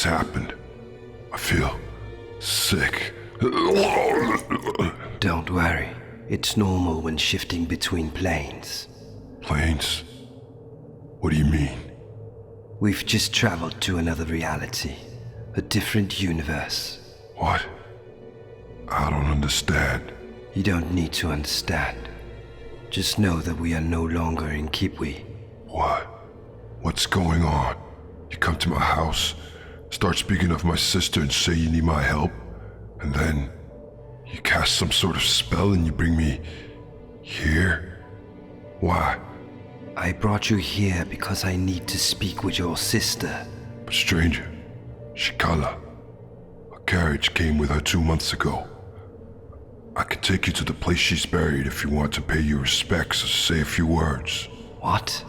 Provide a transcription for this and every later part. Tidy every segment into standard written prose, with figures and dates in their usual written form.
just happened. I feel sick. Don't worry. It's normal when shifting between planes. Planes? What do you mean? We've just traveled to another reality. A different universe. What? I don't understand. You don't need to understand. Just know that we are no longer in Kipwi. What? What's going on? You come to my house, start speaking of my sister and say you need my help, and then you cast some sort of spell and you bring me here? Why? I brought you here because I need to speak with your sister. But stranger, Shikala. A carriage came with her 2 months ago. I can take you to the place she's buried if you want to pay your respects or say a few words. What?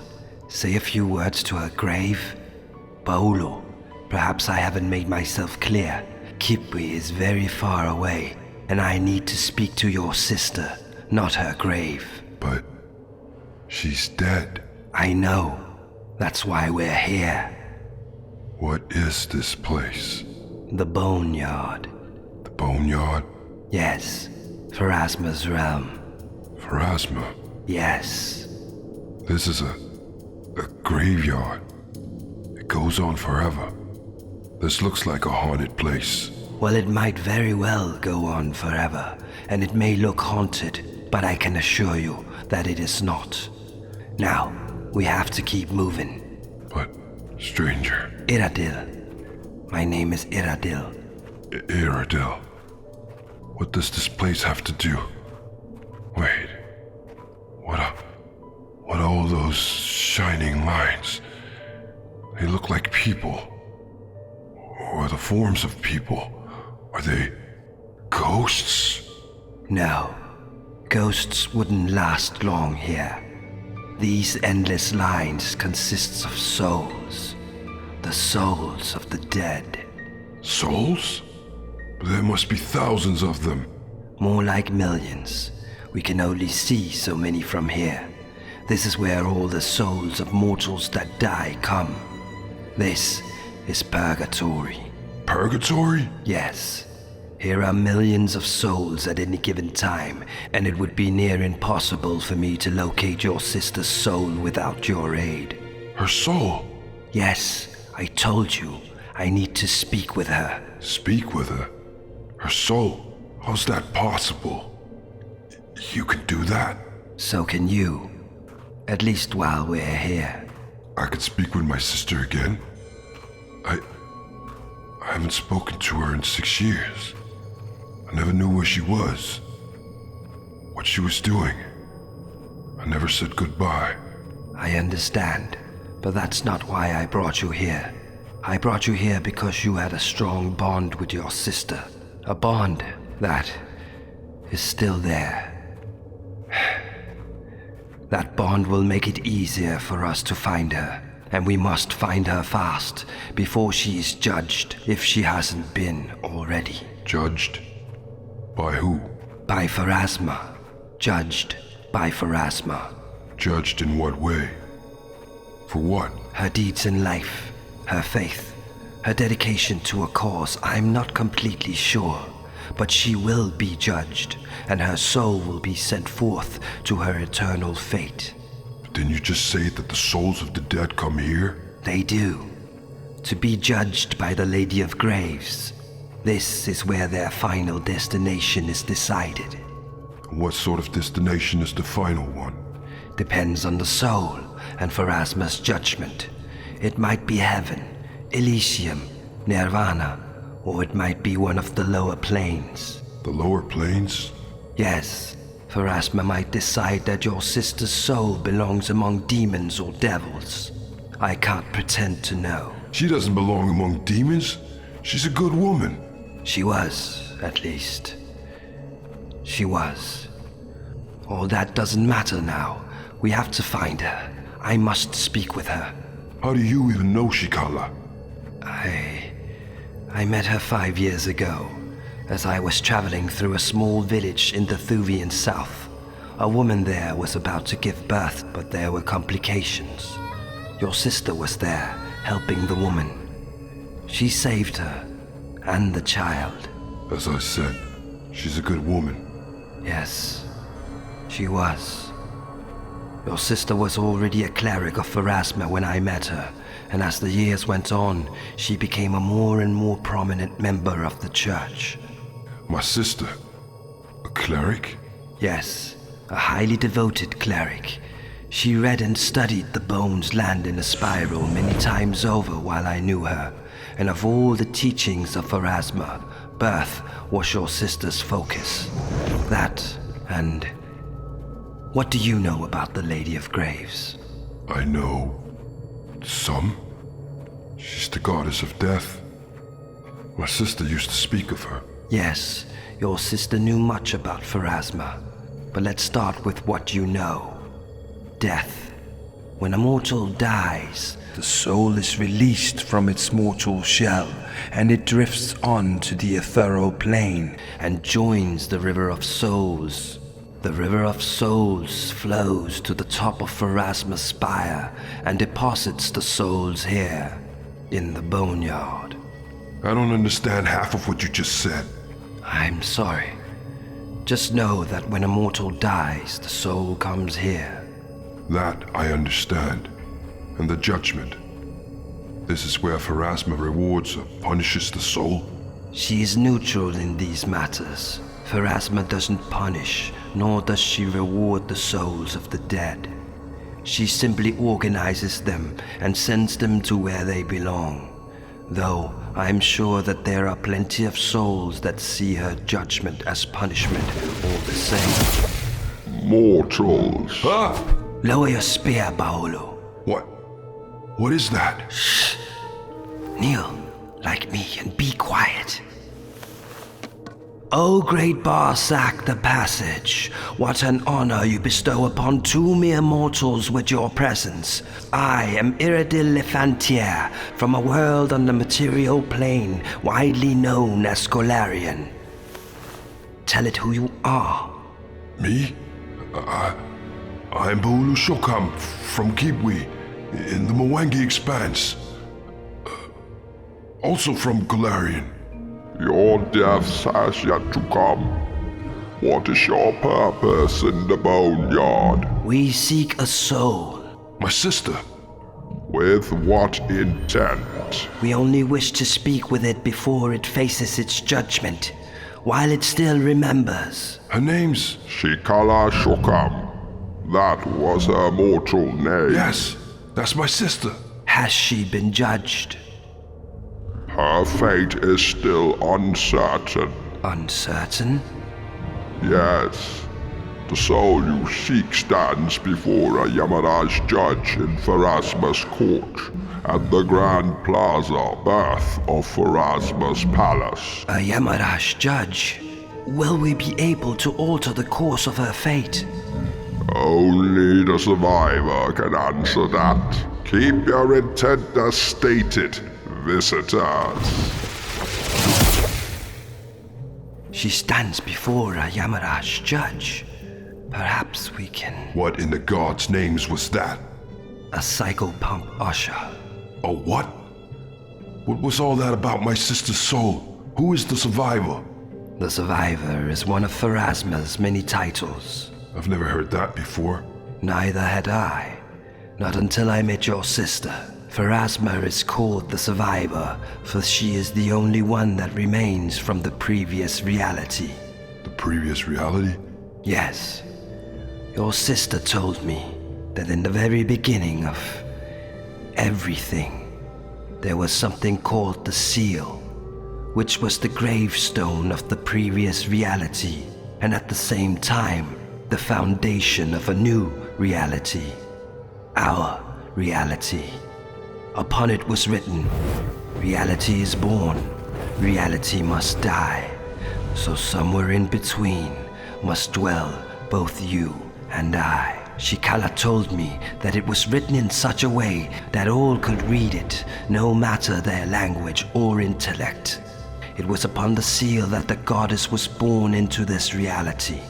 Say a few words to her grave? Ba'ulo, perhaps I haven't made myself clear. Kipwi is very far away, and I need to speak to your sister, not her grave. But she's dead. I know. That's why we're here. What is this place? The Boneyard. The Boneyard? Yes. Pharasma's realm. Pharasma? Yes. This is a graveyard. It goes on forever. This looks like a haunted place. Well, it might very well go on forever, and it may look haunted, but I can assure you that it is not. Now, we have to keep moving. But, stranger... Iradil. My name is Iradil. Iradil. What does this place have to do? Wait. What are all those shining lines? They look like people. Or the forms of people. Are they ghosts? No. Ghosts wouldn't last long here. These endless lines consists of souls. The souls of the dead. Souls? But there must be thousands of them. More like millions. We can only see so many from here. This is where all the souls of mortals that die come. This is Purgatory. Purgatory? Yes. Here are millions of souls at any given time, and it would be near impossible for me to locate your sister's soul without your aid. Her soul? Yes, I told you. I need to speak with her. Speak with her? Her soul? How's that possible? You can do that? So can you. At least while we're here. I could speak with my sister again? I haven't spoken to her in 6 years. I never knew where she was. What she was doing. I never said goodbye. I understand, but that's not why I brought you here. I brought you here because you had a strong bond with your sister. A bond that is still there. That bond will make it easier for us to find her, and we must find her fast before she is judged, if she hasn't been already. Judged? By who? By Pharasma. Judged by Pharasma. Judged in what way? For what? Her deeds in life, her faith, her dedication to a cause, I'm not completely sure. But she will be judged, and her soul will be sent forth to her eternal fate. But didn't you just say that the souls of the dead come here? They do. To be judged by the Lady of Graves. This is where their final destination is decided. What sort of destination is the final one? Depends on the soul and Pharasma's judgment. It might be heaven, Elysium, Nirvana, or it might be one of the lower planes. The lower planes? Yes, Pharasma might decide that your sister's soul belongs among demons or devils. I can't pretend to know. She doesn't belong among demons. She's a good woman. She was, at least. She was. All that doesn't matter now. We have to find her. I must speak with her. How do you even know Shikala? I met her 5 years ago, as I was traveling through a small village in the Thuvian south. A woman there was about to give birth, but there were complications. Your sister was there, helping the woman. She saved her, and the child. As I said, she's a good woman. Yes, she was. Your sister was already a cleric of Pharasma when I met her, and as the years went on, she became a more and more prominent member of the church. My sister? A cleric? Yes, a highly devoted cleric. She read and studied the bones land in a spiral many times over while I knew her, and of all the teachings of Pharasma, birth was your sister's focus. That, and... What do you know about the Lady of Graves? I know... some. She's the goddess of death. My sister used to speak of her. Yes, your sister knew much about Pharasma. But let's start with what you know. Death. When a mortal dies, the soul is released from its mortal shell, and it drifts on to the ethereal plane and joins the River of Souls. The River of Souls flows to the top of Pharasma's spire and deposits the souls here, in the Boneyard. I don't understand half of what you just said. I'm sorry. Just know that when a mortal dies, the soul comes here. That I understand. And the judgment. This is where Pharasma rewards or punishes the soul? She is neutral in these matters. Pharasma doesn't punish, nor does she reward the souls of the dead. She simply organizes them and sends them to where they belong. Though I'm sure that there are plenty of souls that see her judgment as punishment all the same. Mortals. Ah! Lower your spear, Ba'ulo. What? What is that? Shh. Kneel, like me, and be quiet. O great Barsack the Passage, what an honor you bestow upon two mere mortals with your presence. I am Iradil from a world on the material plane, widely known as Golarion. Tell it who you are. Me? I'm Ba'ulo from Kibwe, in the M'wangi Expanse. Also from Golarion. Your death has yet to come. What is your purpose in the Boneyard? We seek a soul. My sister. With what intent? We only wish to speak with it before it faces its judgment, while it still remembers. Her name's... Shikala Shokam. That was her mortal name. Yes, that's my sister. Has she been judged? Her fate is still uncertain. Uncertain? Yes. The soul you seek stands before a Yamaraj judge in Pharasma's court, at the Grand Plaza birth of Pharasma's palace. A Yamaraj judge? Will we be able to alter the course of her fate? Only the survivor can answer that. Keep your intent as stated, visitors. She stands before a Yamaraj judge. Perhaps we can... What in the gods' names was that? A psychopomp usher. A what? What was all that about my sister's soul? Who is the survivor? The survivor is one of Pharasma's many titles. I've never heard that before. Neither had I. Not until I met your sister. Pharasma is called the survivor, for she is the only one that remains from the previous reality. The previous reality? Yes. Your sister told me that in the very beginning of everything, there was something called the Seal, which was the gravestone of the previous reality, and at the same time, the foundation of a new reality. Our reality. Upon it was written, reality is born, reality must die. So somewhere in between must dwell both you and I. Shikala told me that it was written in such a way that all could read it, no matter their language or intellect. It was upon the seal that the goddess was born into this reality.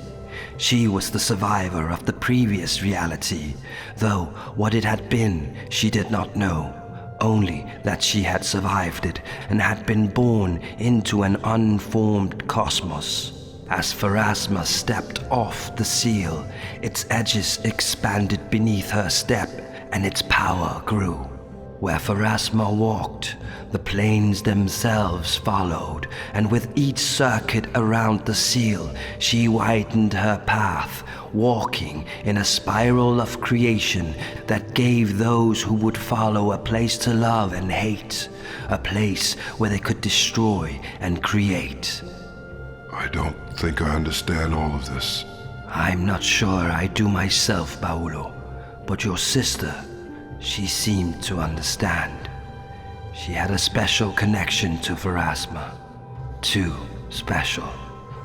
She was the survivor of the previous reality, though what it had been she did not know. only that she had survived it and had been born into an unformed cosmos. As Pharasma stepped off the seal, its edges expanded beneath her step and its power grew. Where Pharasma walked, the planes themselves followed, and with each circuit around the seal, she widened her path, walking in a spiral of creation that gave those who would follow a place to love and hate, a place where they could destroy and create. I don't think I understand all of this. I'm not sure I do myself, Ba'ulo, but your sister, she seemed to understand. She had a special connection to Pharasma. Too special.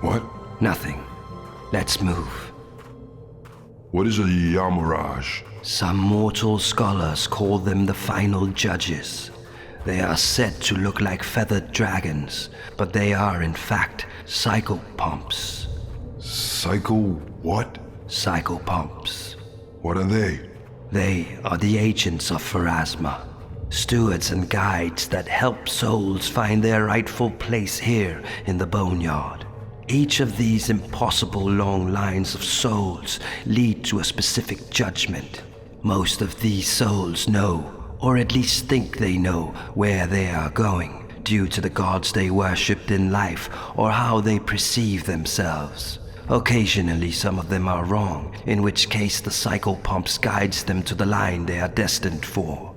What? Nothing. Let's move. What is a Yamaraj? Some mortal scholars call them the final judges. They are said to look like feathered dragons, but they are in fact Psychopomps. What? Psychopomps. What are they? They are the agents of Pharasma, stewards and guides that help souls find their rightful place here in the Boneyard. Each of these impossible long lines of souls lead to a specific judgment. Most of these souls know, or at least think they know, where they are going, due to the gods they worshipped in life or how they perceive themselves. Occasionally some of them are wrong, in which case the Psychopomps guides them to the line they are destined for.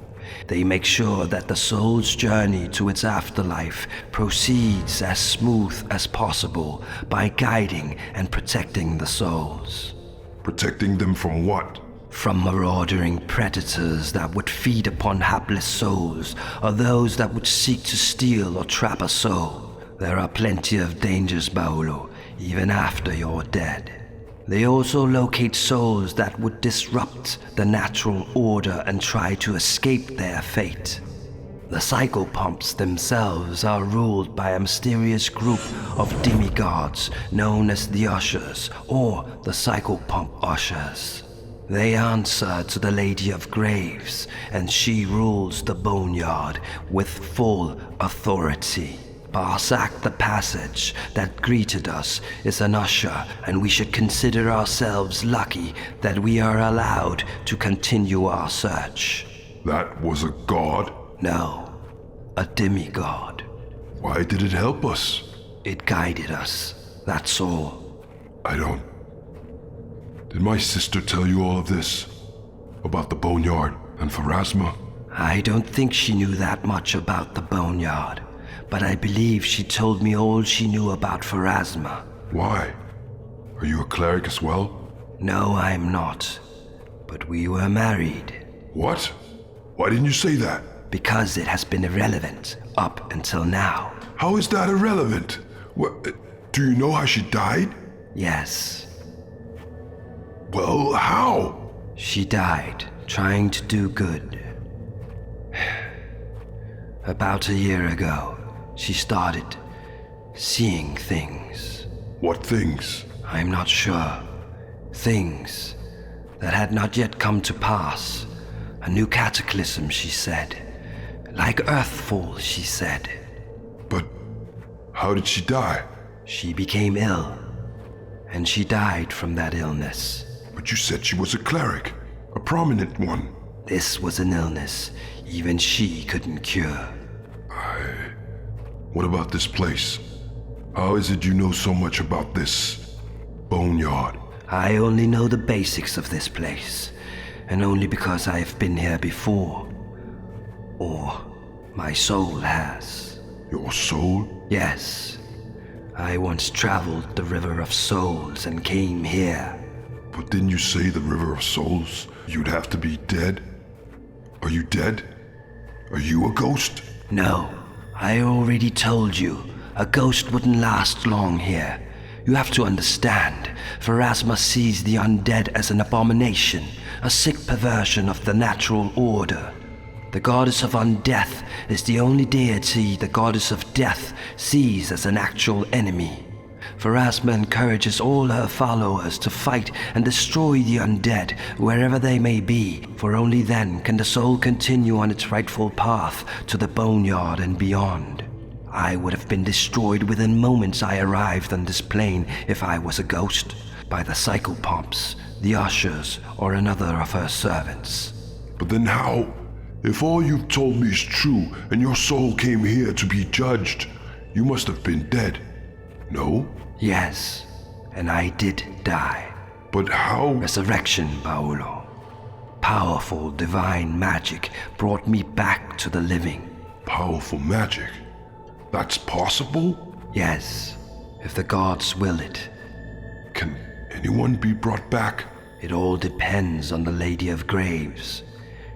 They make sure that the soul's journey to its afterlife proceeds as smooth as possible by guiding and protecting the souls. Protecting them from what? From marauding predators that would feed upon hapless souls, or those that would seek to steal or trap a soul. There are plenty of dangers, Ba'ulo, even after you're dead. They also locate souls that would disrupt the natural order and try to escape their fate. The Psychopomps themselves are ruled by a mysterious group of demigods known as the Ushers, or the Psychopomp Ushers. They answer to the Lady of Graves, and she rules the Boneyard with full authority. Barsak the Passage that greeted us is an usher, and we should consider ourselves lucky that we are allowed to continue our search. That was a god? No, a demigod. Why did it help us? It guided us, that's all. I don't... Did my sister tell you all of this? About the Boneyard and Pharasma? I don't think she knew that much about the Boneyard, but I believe she told me all she knew about Pharasma. Why? Are you a cleric as well? No, I'm not. But we were married. What? Why didn't you say that? Because it has been irrelevant up until now. How is that irrelevant? What? Do you know how she died? Yes. Well, how? She died trying to do good. About a year ago, she started seeing things. What things? I'm not sure. Things that had not yet come to pass. A new cataclysm, she said. Like earthfall, she said. But how did she die? She became ill, and she died from that illness. But you said she was a cleric, a prominent one. This was an illness even she couldn't cure. What about this place? How is it you know so much about this Boneyard? I only know the basics of this place, and only because I have been here before. Or my soul has. Your soul? Yes. I once traveled the River of Souls and came here. But didn't you say the River of Souls? You'd have to be dead? Are you dead? Are you a ghost? No. I already told you, a ghost wouldn't last long here. You have to understand, Pharasma sees the undead as an abomination, a sick perversion of the natural order. The goddess of undeath is the only deity the goddess of death sees as an actual enemy. Pharasma encourages all her followers to fight and destroy the undead wherever they may be, for only then can the soul continue on its rightful path to the Boneyard and beyond. I would have been destroyed within moments I arrived on this plane if I was a ghost, by the Psychopomps, the ushers, or another of her servants. But then how? If all you've told me is true and your soul came here to be judged, you must have been dead. No? Yes, and I did die. But how? Resurrection, Ba'ulo. Powerful divine magic brought me back to the living. Powerful magic? That's possible? Yes, if the gods will it. Can anyone be brought back? It all depends on the Lady of Graves.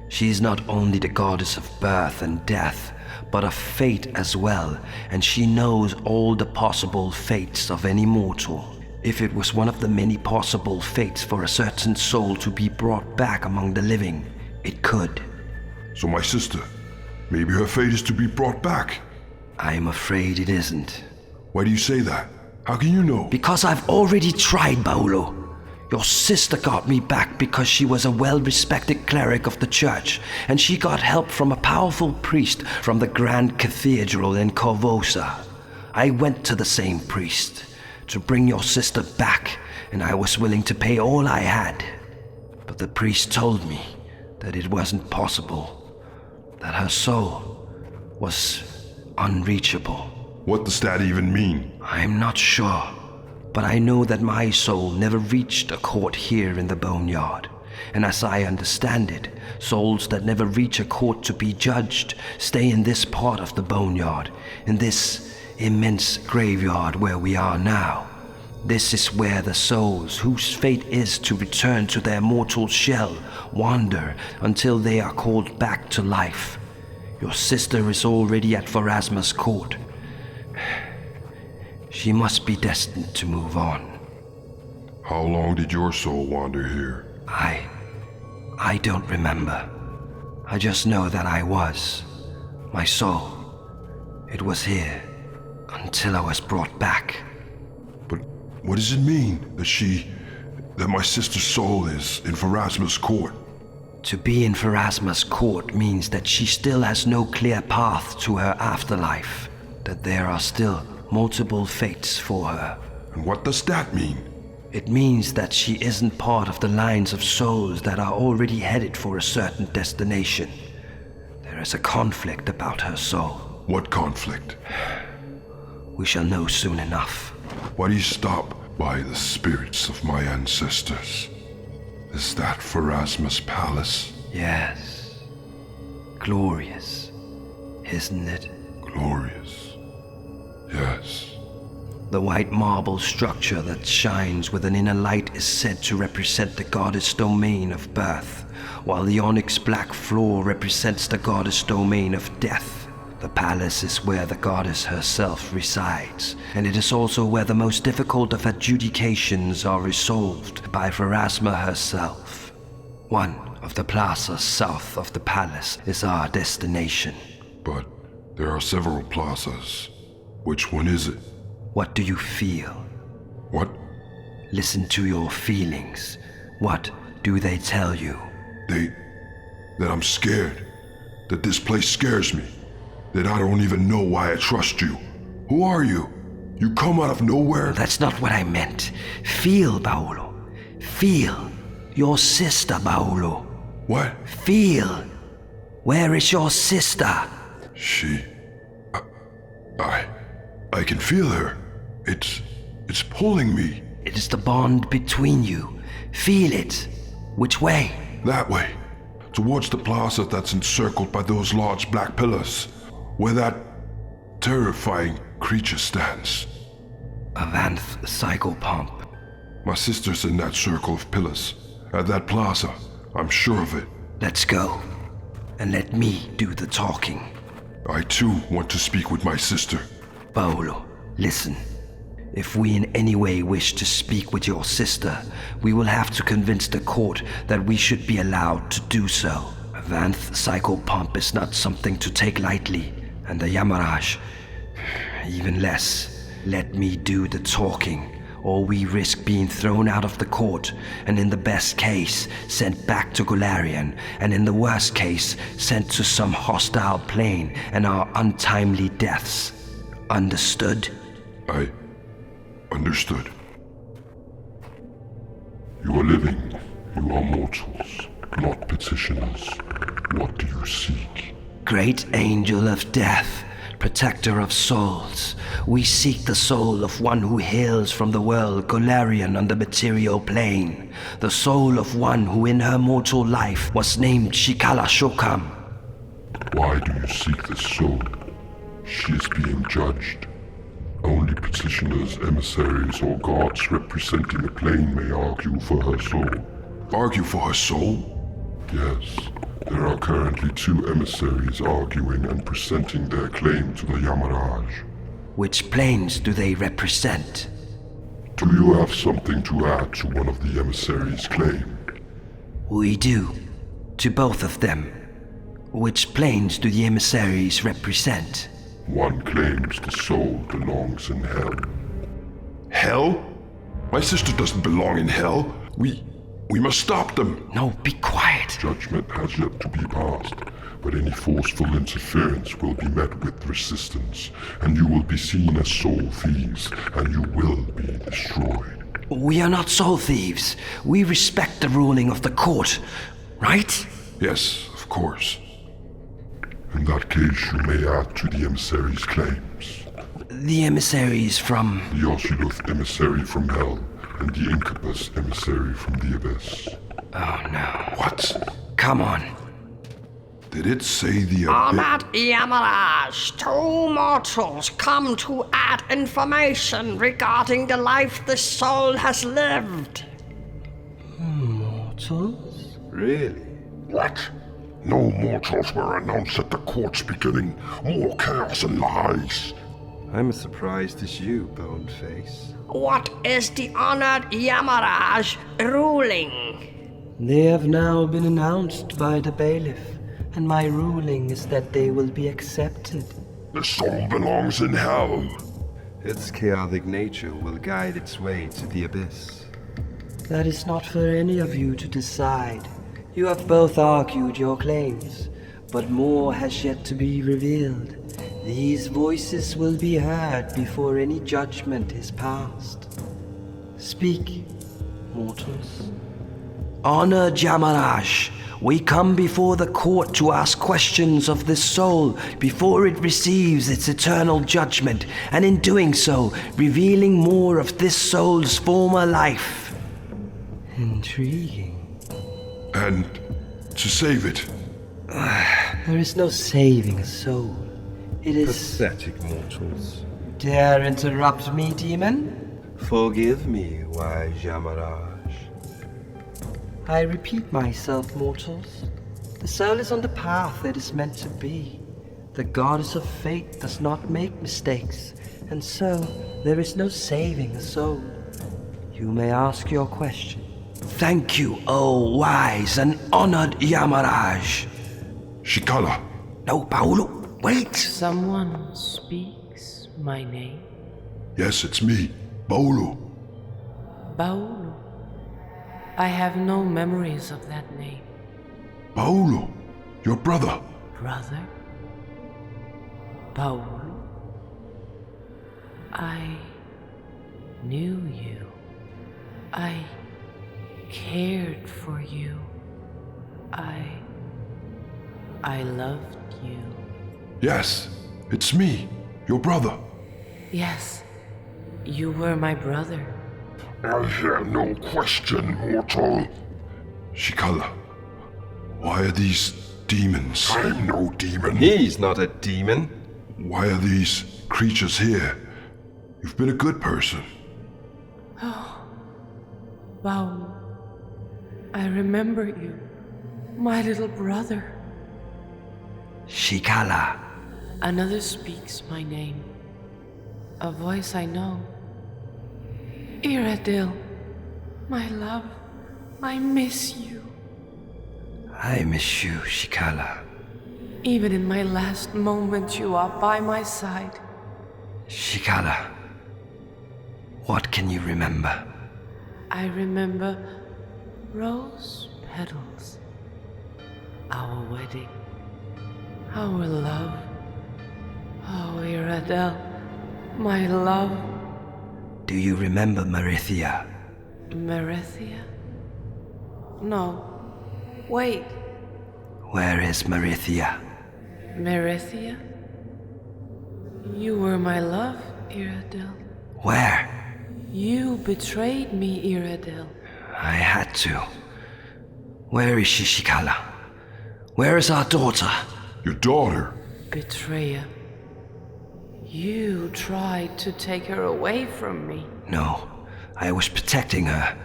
She is not only the goddess of birth and death, but of fate as well, and she knows all the possible fates of any mortal. If it was one of the many possible fates for a certain soul to be brought back among the living, it could. So my sister, maybe her fate is to be brought back. I'm afraid it isn't. Why do you say that? How can you know? Because I've already tried, Ba'ulo. Your sister got me back because she was a well-respected cleric of the church, and she got help from a powerful priest from the Grand Cathedral in Corvosa. I went to the same priest to bring your sister back, and I was willing to pay all I had. But the priest told me that it wasn't possible, that her soul was unreachable. What does that even mean? I'm not sure. But I know that my soul never reached a court here in the Boneyard. And as I understand it, souls that never reach a court to be judged stay in this part of the Boneyard, in this immense graveyard where we are now. This is where the souls whose fate is to return to their mortal shell wander until they are called back to life. Your sister is already at Pharasma's court. She must be destined to move on. How long did your soul wander here? I don't remember. I just know that I was. My soul. It was here until I was brought back. But what does it mean that my sister's soul is in Pharasma's court? To be in Pharasma's court means that she still has no clear path to her afterlife, that there are still multiple fates for her. And what does that mean? It means that she isn't part of the lines of souls that are already headed for a certain destination. There is a conflict about her soul. What conflict? We shall know soon enough. Why do you stop by the spirits of my ancestors? Is that Pharasma's palace? Yes. Glorious, isn't it? Glorious. Yes. The white marble structure that shines with an inner light is said to represent the goddess domain of birth, while the onyx black floor represents the goddess domain of death. The palace is where the goddess herself resides, and it is also where the most difficult of adjudications are resolved by Pharasma herself. One of the plazas south of the palace is our destination. But there are several plazas. Which one is it? What do you feel? What? Listen to your feelings. What do they tell you? That I'm scared. That this place scares me. That I don't even know why I trust you. Who are you? You come out of nowhere? That's not what I meant. Feel, Ba'ulo. Feel. Your sister, Ba'ulo. What? Feel. Where is your sister? I can feel her. It's pulling me. It is the bond between you. Feel it. Which way? That way. Towards the plaza that's encircled by those large black pillars. Where that terrifying creature stands. A Vanth Psychopomp. My sister's in that circle of pillars. At that plaza. I'm sure of it. Let's go. And let me do the talking. I too want to speak with my sister. Ba'ulo, listen. If we in any way wish to speak with your sister, we will have to convince the court that we should be allowed to do so. A Vanth Psychopomp is not something to take lightly, and the Yamaraj, even less. let me do the talking, or we risk being thrown out of the court, and in the best case, sent back to Golarion, and in the worst case, sent to some hostile plane and our untimely deaths. Understood? I understood. You are living. You are mortals, not petitioners. What do you seek? Great angel of death, protector of souls, we seek the soul of one who hails from the world Golarion on the material plane, the soul of one who in her mortal life was named Shikala Shokam. Why do you seek this soul? She is being judged. Only petitioners, emissaries, or guards representing the plane may argue for her soul. Argue for her soul? Yes, there are currently 2 emissaries arguing and presenting their claim to the Yamaraj. Which planes do they represent? Do you have something to add to one of the emissaries' claim? We do. To both of them. Which planes do the emissaries represent? One claims the soul belongs in hell. Hell? My sister doesn't belong in hell. We must stop them. No, be quiet. Judgment has yet to be passed, but any forceful interference will be met with resistance, and you will be seen as soul thieves, and you will be destroyed. We are not soul thieves. We respect the ruling of the court, right? Yes, of course. In that case, you may add to the emissary's claims. The emissaries from... The Oshuluth emissary from hell, and the Incubus emissary from the abyss. Oh no. What? Come on. Did it say the Honored Yamaraj, 2 mortals come to add information regarding the life the soul has lived. Mortals? Really? What? No mortals were announced at the court's beginning. More chaos and lies. I'm as surprised as you, Boneface. What is the honored Yamaraj ruling? They have now been announced by the bailiff, and my ruling is that they will be accepted. The soul belongs in hell. Its chaotic nature will guide its way to the abyss. That is not for any of you to decide. You have both argued your claims, but more has yet to be revealed. These voices will be heard before any judgment is passed. Speak, mortals. Honor Yamaraj, we come before the court to ask questions of this soul before it receives its eternal judgment, and in doing so, revealing more of this soul's former life. Intriguing. And to save it. There is no saving a soul. It is... Pathetic mortals. Dare interrupt me, demon? Forgive me, wise Yamaraj. I repeat myself, mortals. The soul is on the path it is meant to be. The goddess of fate does not make mistakes, and so there is no saving a soul. You may ask your question. Thank you, O wise and honored Yamaraj. Shikala. No, Ba'ulo, wait. Someone speaks my name. Yes, it's me, Ba'ulo. Ba'ulo. I have no memories of that name. Ba'ulo, your brother. Brother? Ba'ulo? I knew you. I cared for you. I loved you. Yes, it's me, your brother. Yes, you were my brother. I hear no question, mortal. Shikala, why are these demons? I'm no demon. He's not a demon. Why are these creatures here? You've been a good person. Ba'ulo, I remember you, my little brother. Shikala. Another speaks my name, a voice I know. Iradil, my love, I miss you. I miss you, Shikala. Even in my last moment, you are by my side. Shikala. What can you remember? I remember rose petals, our wedding, our love. Oh, Iradil, my love. Do you remember Marithia? Marithia? No. Wait. Where is Marithia? Marithia? You were my love, Iradil. Where? You betrayed me, Iradil. I had to. Where is she, Shikala? Where is our daughter? Your daughter? Betrayer. You tried to take her away from me. No, I was protecting her.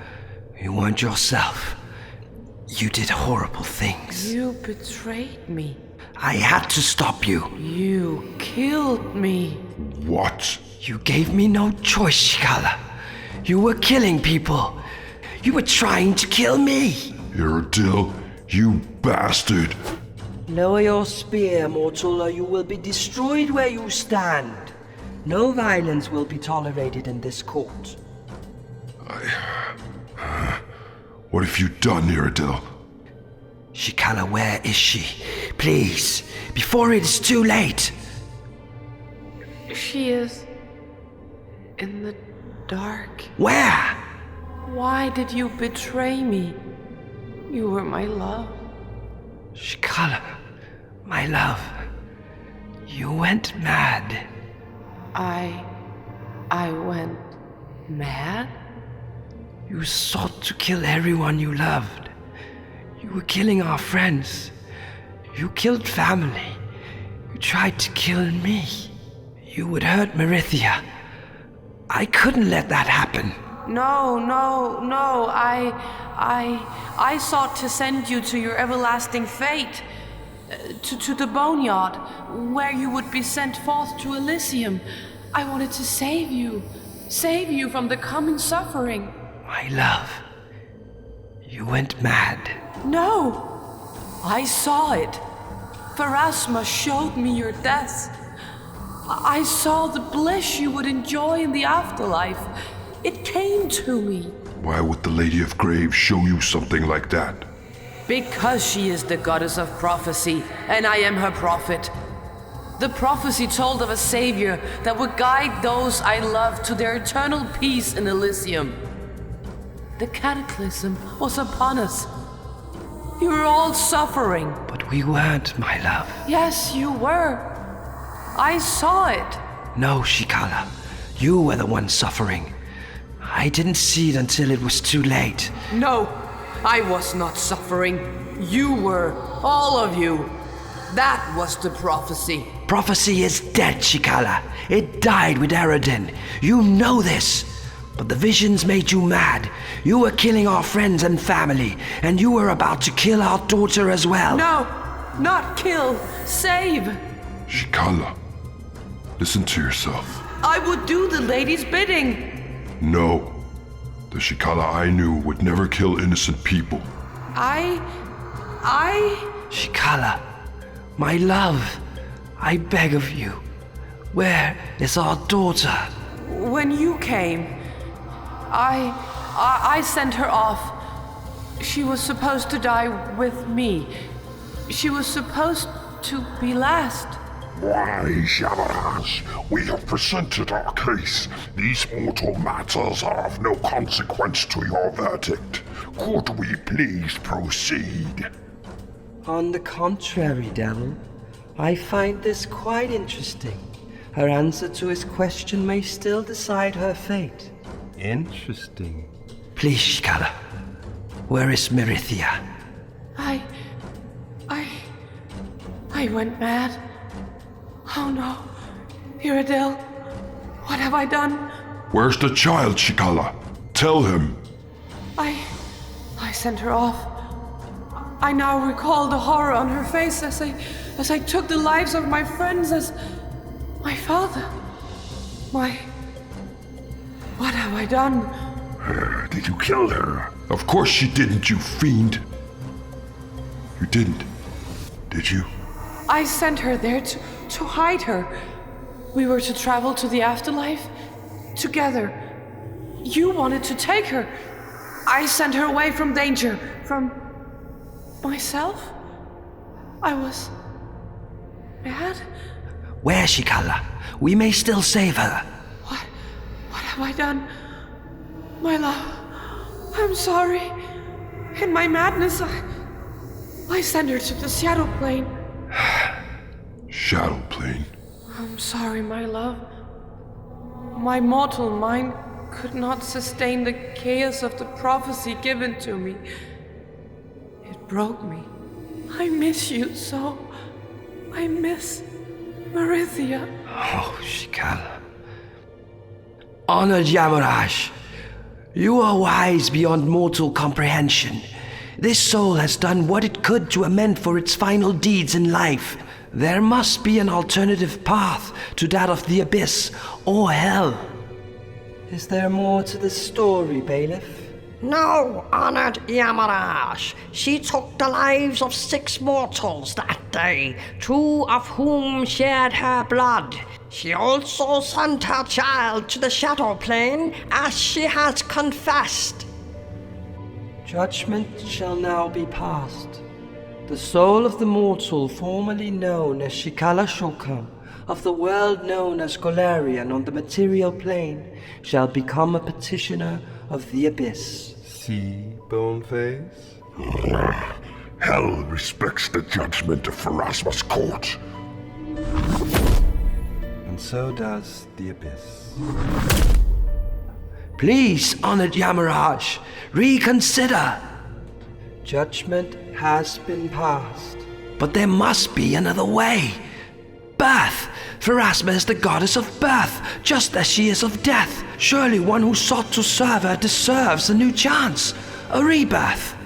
You weren't yourself. You did horrible things. You betrayed me. I had to stop you. You killed me. What? You gave me no choice, Shikala. You were killing people. You were trying to kill me. Iradil, you bastard! Lower your spear, mortal, or you will be destroyed where you stand. No violence will be tolerated in this court. What have you done, Iradil? Shikala, where is she? Please, before it is too late. She is in the dark. Where? Why did you betray me? You were my love. Shikala, my love, you went mad. I went mad? You sought to kill everyone you loved. You were killing our friends. You killed family. You tried to kill me. You would hurt Marithia. I couldn't let that happen. No. I sought to send you to your everlasting fate. To the Boneyard, where you would be sent forth to Elysium. I wanted to save you from the coming suffering. My love, you went mad. No, I saw it. Pharasma showed me your death. I saw the bliss you would enjoy in the afterlife. It came to me. Why would the Lady of Graves show you something like that? Because she is the goddess of prophecy, and I am her prophet. The prophecy told of a savior that would guide those I love to their eternal peace in Elysium. The cataclysm was upon us. You were all suffering. But we weren't, my love. Yes, you were. I saw it. No, Shikala. You were the one suffering. I didn't see it until it was too late. No, I was not suffering. You were. All of you. That was the prophecy. Prophecy is dead, Shikala. It died with Eredin. You know this. But the visions made you mad. You were killing our friends and family, and you were about to kill our daughter as well. No, not kill. Save. Shikala, listen to yourself. I would do the lady's bidding. No. The Shikala I knew would never kill innocent people. Shikala, my love, I beg of you. Where is our daughter? When you came, I sent her off. She was supposed to die with me. She was supposed to be last. Why, Yamaraj, we have presented our case. These mortal matters are of no consequence to your verdict. Could we please proceed? On the contrary, Devil, I find this quite interesting. Her answer to his question may still decide her fate. Interesting. Please, Shikala, where is Marithia? I went mad. Oh no, Iradil, what have I done? Where's the child, Shikala? Tell him. I sent her off. I now recall the horror on her face as I took the lives of my friends, as my father. What have I done? Did you kill her? Of course you didn't, you fiend. You didn't, did you? I sent her there to hide her. We were to travel to the afterlife together. You wanted to take her. I sent her away from danger, from myself. I was mad. Where, Shikala? We may still save her. What have I done? My love, I'm sorry. In my madness, I sent her to the Shadow Plane. Shadow Plane? I'm sorry, my love. My mortal mind could not sustain the chaos of the prophecy given to me. It broke me. I miss you so. I miss Marithia. Oh, Shikala. Honored Yamaraj, you are wise beyond mortal comprehension. This soul has done what it could to amend for its final deeds in life. There must be an alternative path to that of the abyss or hell. Is there more to the story, Bailiff? No, honored Yamaraj. She took the lives of 6 mortals that day, 2 of whom shared her blood. She also sent her child to the Shadow Plane, as she has confessed. Judgment shall now be passed. The soul of the mortal formerly known as Shikala Shokam, of the world known as Golarion on the material plane, shall become a petitioner of the abyss. See, Boneface? Hell respects the judgment of Pharasma's court. And so does the abyss. Please, honored Yamaraj, reconsider. Judgment has been passed. But there must be another way. Birth! Pharasma is the goddess of birth, just as she is of death. Surely one who sought to serve her deserves a new chance, a rebirth.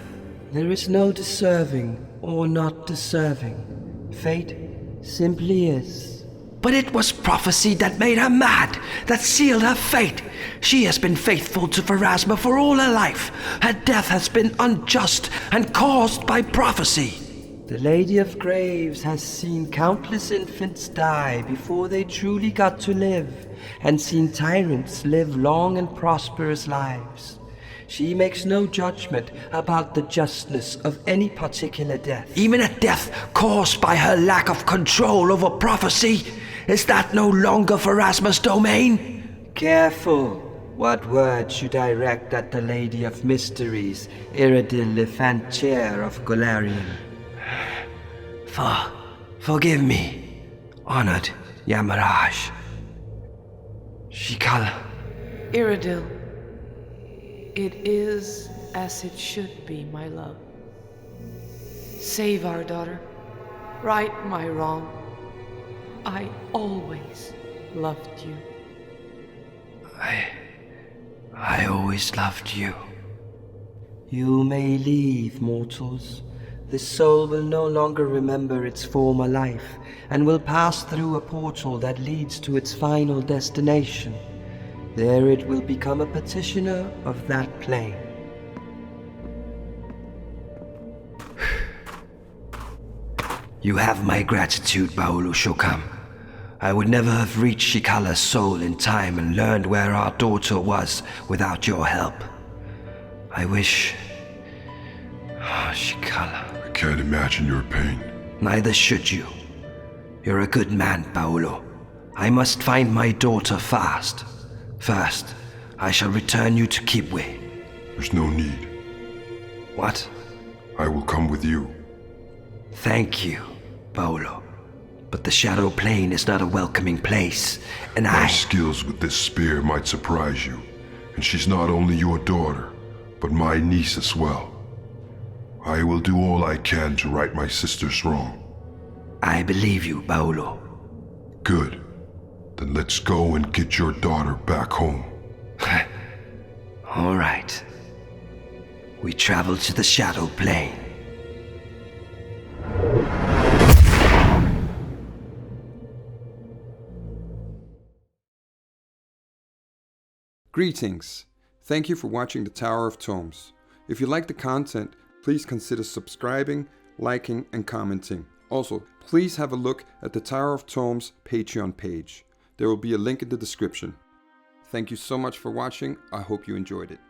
There is no deserving or not deserving. Fate simply is. But it was prophecy that made her mad, that sealed her fate. She has been faithful to Pharasma for all her life. Her death has been unjust and caused by prophecy. The Lady of Graves has seen countless infants die before they truly got to live, and seen tyrants live long and prosperous lives. She makes no judgment about the justness of any particular death. Even a death caused by her lack of control over prophecy? Is that no longer Pharasma's domain? Careful. What word should I direct at the Lady of Mysteries, Iradil of Golarion? Forgive me, honored Yamaraj. Shikala. Iradil, it is as it should be, my love. Save our daughter. Right my wrong. I always loved you. I always loved you. You may leave, mortals. The soul will no longer remember its former life, and will pass through a portal that leads to its final destination. There it will become a petitioner of that plane. You have my gratitude, Ba'ulo Shokam. I would never have reached Shikala's soul in time and learned where our daughter was without your help. I wish... Shikala... I can't imagine your pain. Neither should you. You're a good man, Ba'ulo. I must find my daughter fast. First, I shall return you to Kibwe. There's no need. What? I will come with you. Thank you, Ba'ulo. But the Shadow Plane is not a welcoming place, and My skills with this spear might surprise you. And she's not only your daughter, but my niece as well. I will do all I can to right my sister's wrong. I believe you, Ba'ulo. Good. Then let's go and get your daughter back home. All right. We travel to the Shadow Plane. Greetings. Thank you for watching the Tower of Tomes. If you like the content, please consider subscribing, liking, and commenting. Also, please have a look at the Tower of Tomes Patreon page. There will be a link in the description. Thank you so much for watching. I hope you enjoyed it.